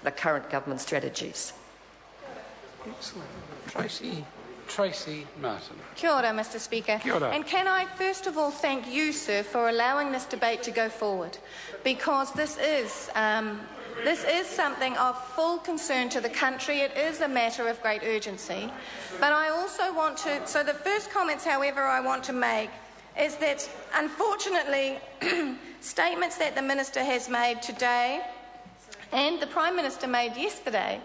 the current government strategies. Excellent. Tracy Martin. Kia ora, Mr. Speaker. Kia ora. And can I first of all thank you, sir, for allowing this debate to go forward, because this is something of full concern to the country. It is a matter of great urgency. But I also want to... So the first comments, however, I want to make is that, unfortunately, statements that the Minister has made today and the Prime Minister made yesterday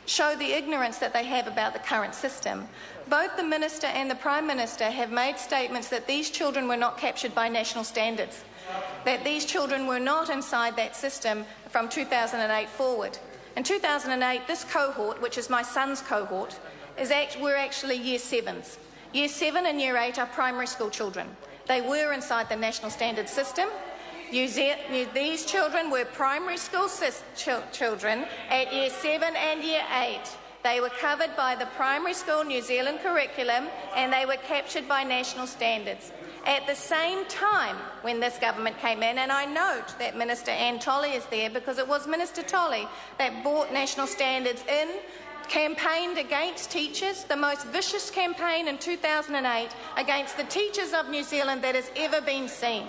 show the ignorance that they have about the current system. Both the Minister and the Prime Minister have made statements that these children were not captured by national standards, that these children were not inside that system from 2008 forward. In 2008, this cohort, which is my son's cohort, were actually Year 7s. Year 7 and Year 8 are primary school children. They were inside the national standard system. These children were primary school children at Year 7 and Year 8. They were covered by the primary school New Zealand curriculum and they were captured by national standards. At the same time, when this government came in, and I note that Minister Anne Tolley is there because it was Minister Tolley that brought national standards in, campaigned against teachers, the most vicious campaign in 2008 against the teachers of New Zealand that has ever been seen.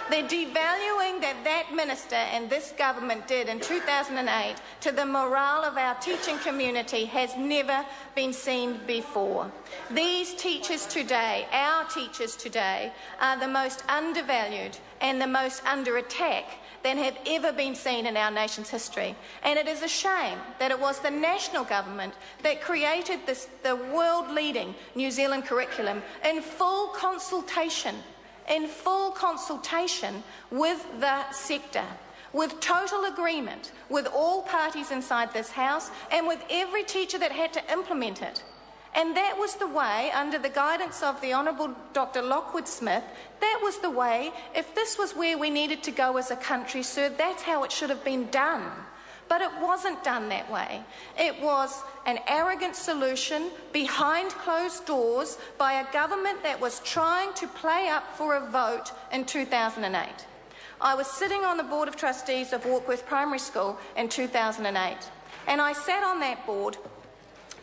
The devaluing that minister and this government did in 2008 to the morale of our teaching community has never been seen before. These teachers today, our teachers today, are the most undervalued and the most under attack than have ever been seen in our nation's history. And it is a shame that it was the national government that created the world-leading New Zealand curriculum in full consultation with the sector, with total agreement with all parties inside this House and with every teacher that had to implement it. And that was the way, under the guidance of the Honourable Dr. Lockwood Smith, that was the way, if this was where we needed to go as a country, sir, that's how it should have been done. But it wasn't done that way. It was an arrogant solution behind closed doors by a government that was trying to play up for a vote in 2008. I was sitting on the Board of Trustees of Warkworth Primary School in 2008, and I sat on that board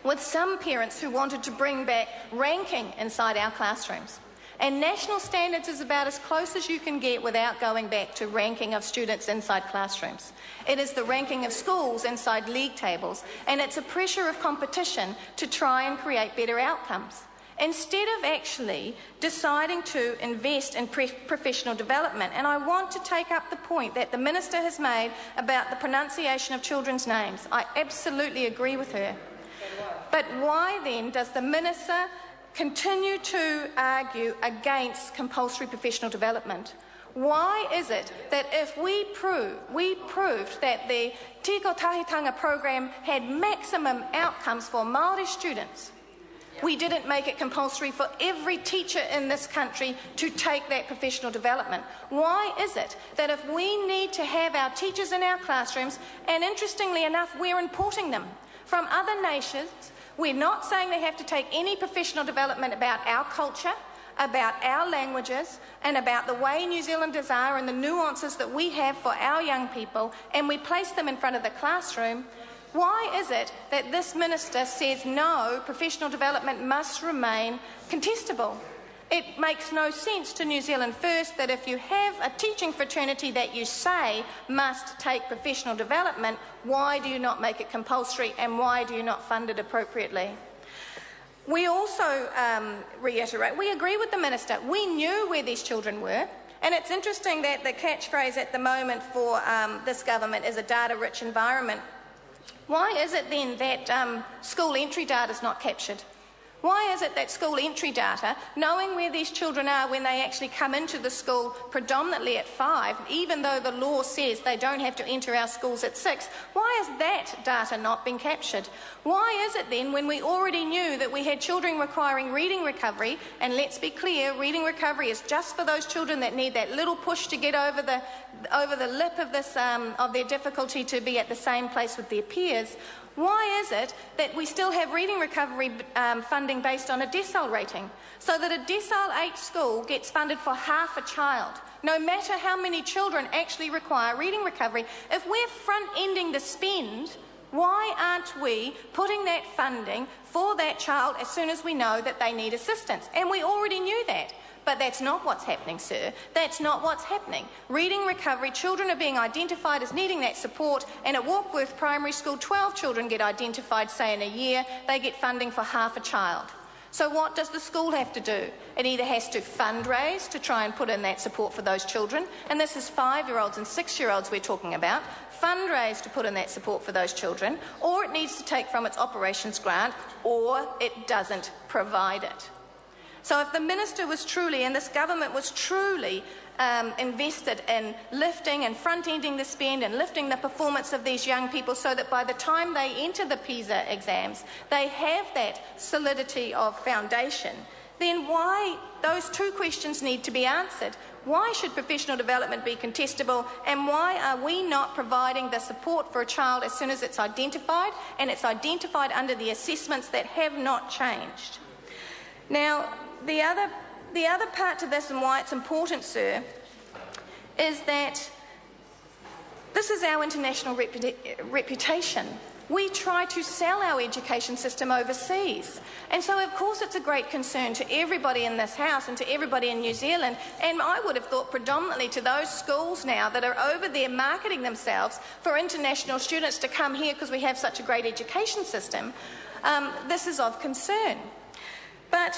with some parents who wanted to bring back ranking inside our classrooms. And national standards is about as close as you can get without going back to ranking of students inside classrooms. It is the ranking of schools inside league tables, and it's a pressure of competition to try and create better outcomes. Instead of actually deciding to invest in professional development, and I want to take up the point that the Minister has made about the pronunciation of children's names. I absolutely agree with her. But why then does the Minister continue to argue against compulsory professional development? Why is it that if we proved that the Tiko Tahitanga program had maximum outcomes for Māori students, we didn't make it compulsory for every teacher in this country to take that professional development? Why is it that if we need to have our teachers in our classrooms, and interestingly enough, we're importing them from other nations, we're not saying they have to take any professional development about our culture, about our languages, and about the way New Zealanders are and the nuances that we have for our young people, and we place them in front of the classroom? Why is it that this minister says no, professional development must remain contestable? It makes no sense to New Zealand First that if you have a teaching fraternity that you say must take professional development, why do you not make it compulsory and why do you not fund it appropriately? We also reiterate, we agree with the Minister. We knew where these children were, and it's interesting that the catchphrase at the moment for this government is a data-rich environment. Why is it then that school entry data is not captured? Why is it that school entry data, knowing where these children are when they actually come into the school predominantly at 5, even though the law says they don't have to enter our schools at 6, why has that data not been captured? Why is it then, when we already knew that we had children requiring reading recovery, and let's be clear, reading recovery is just for those children that need that little push to get over the lip of this of their difficulty to be at the same place with their peers, why is it that we still have reading recovery funding based on a decile rating, so that a decile 8 school gets funded for half a child, no matter how many children actually require reading recovery? If we're front-ending the spend Why aren't we putting that funding for that child as soon as we know that they need assistance? And we already knew that. But that's not what's happening, sir. That's not what's happening. Reading recovery, children are being identified as needing that support, and at Warkworth Primary School, 12 children get identified, say, in a year. They get funding for half a child. So what does the school have to do? It either has to fundraise to try and put in that support for those children, and this is 5-year-olds and 6-year-olds we're talking about, fundraise to put in that support for those children, or it needs to take from its operations grant, or it doesn't provide it. So if the minister was truly, and this government was truly invested in lifting and front-ending the spend and lifting the performance of these young people so that by the time they enter the PISA exams, they have that solidity of foundation, then why those two questions need to be answered. Why should professional development be contestable, and why are we not providing the support for a child as soon as it's identified, and it's identified under the assessments that have not changed? Now, the other part to this and why it's important, sir, is that this is our international reputation. We try to sell our education system overseas. And so, of course, it's a great concern to everybody in this House and to everybody in New Zealand, and I would have thought predominantly to those schools now that are over there marketing themselves for international students to come here because we have such a great education system. This is of concern. But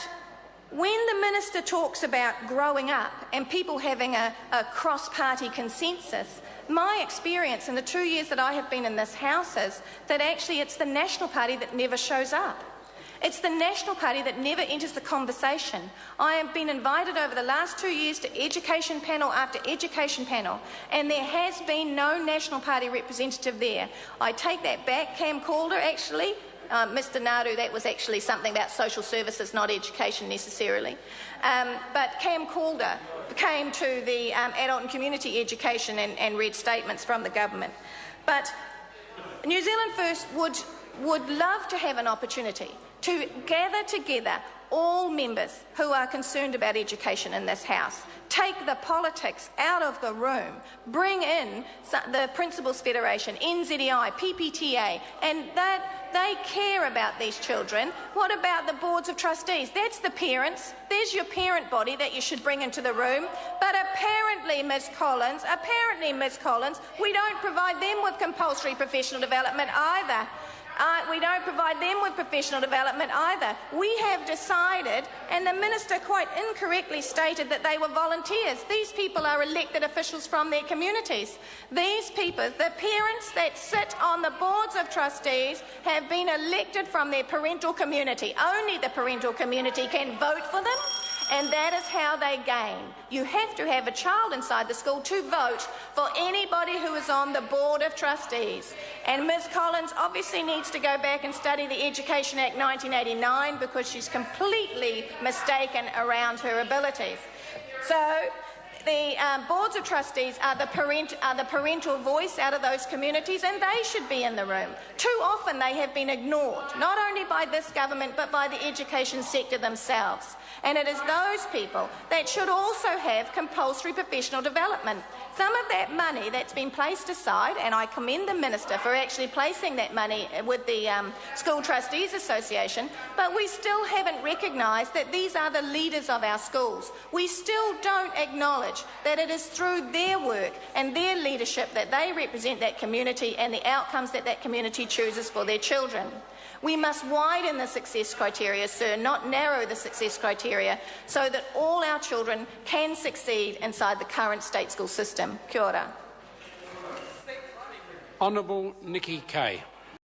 when the minister talks about growing up and people having a cross-party consensus, my experience in the 2 years that I have been in this House is that actually it's the National Party that never shows up. It's the National Party that never enters the conversation. I have been invited over the last 2 years to education panel after education panel, and there has been no National Party representative there. I take that back. Cam Calder, actually, Mr Naru, that was actually something about social services, not education necessarily. But Cam Calder came to the adult and community education and read statements from the government. But New Zealand First would love to have an opportunity to gather together all members who are concerned about education in this House, take the politics out of the room, bring in the Principals Federation, NZEI, PPTA, and they care about these children. What about the boards of trustees? That's the parents. There's your parent body that you should bring into the room. But apparently, Ms Collins, we don't provide them with compulsory professional development either. We don't provide them with professional development either. We have decided, and the minister quite incorrectly stated that they were volunteers. These people are elected officials from their communities. These people, the parents that sit on the boards of trustees, have been elected from their parental community. Only the parental community can vote for them, and that is how they gain. You have to have a child inside the school to vote for anybody who is on the board of trustees. And Ms Collins obviously needs to go back and study the Education Act 1989 because she's completely mistaken around her abilities. So the boards of trustees are the parental voice out of those communities, and they should be in the room. Too often they have been ignored, not only by this government but by the education sector themselves. And it is those people that should also have compulsory professional development. Some of that money that's been placed aside, and I commend the minister for actually placing that money with the School Trustees Association, but we still haven't recognised that these are the leaders of our schools. We still don't acknowledge that it is through their work and their leadership that they represent that community and the outcomes that that community chooses for their children. We must widen the success criteria, sir, not narrow the success criteria, so that all our children can succeed inside the current state school system. Kia ora. Honourable Nikki Kay.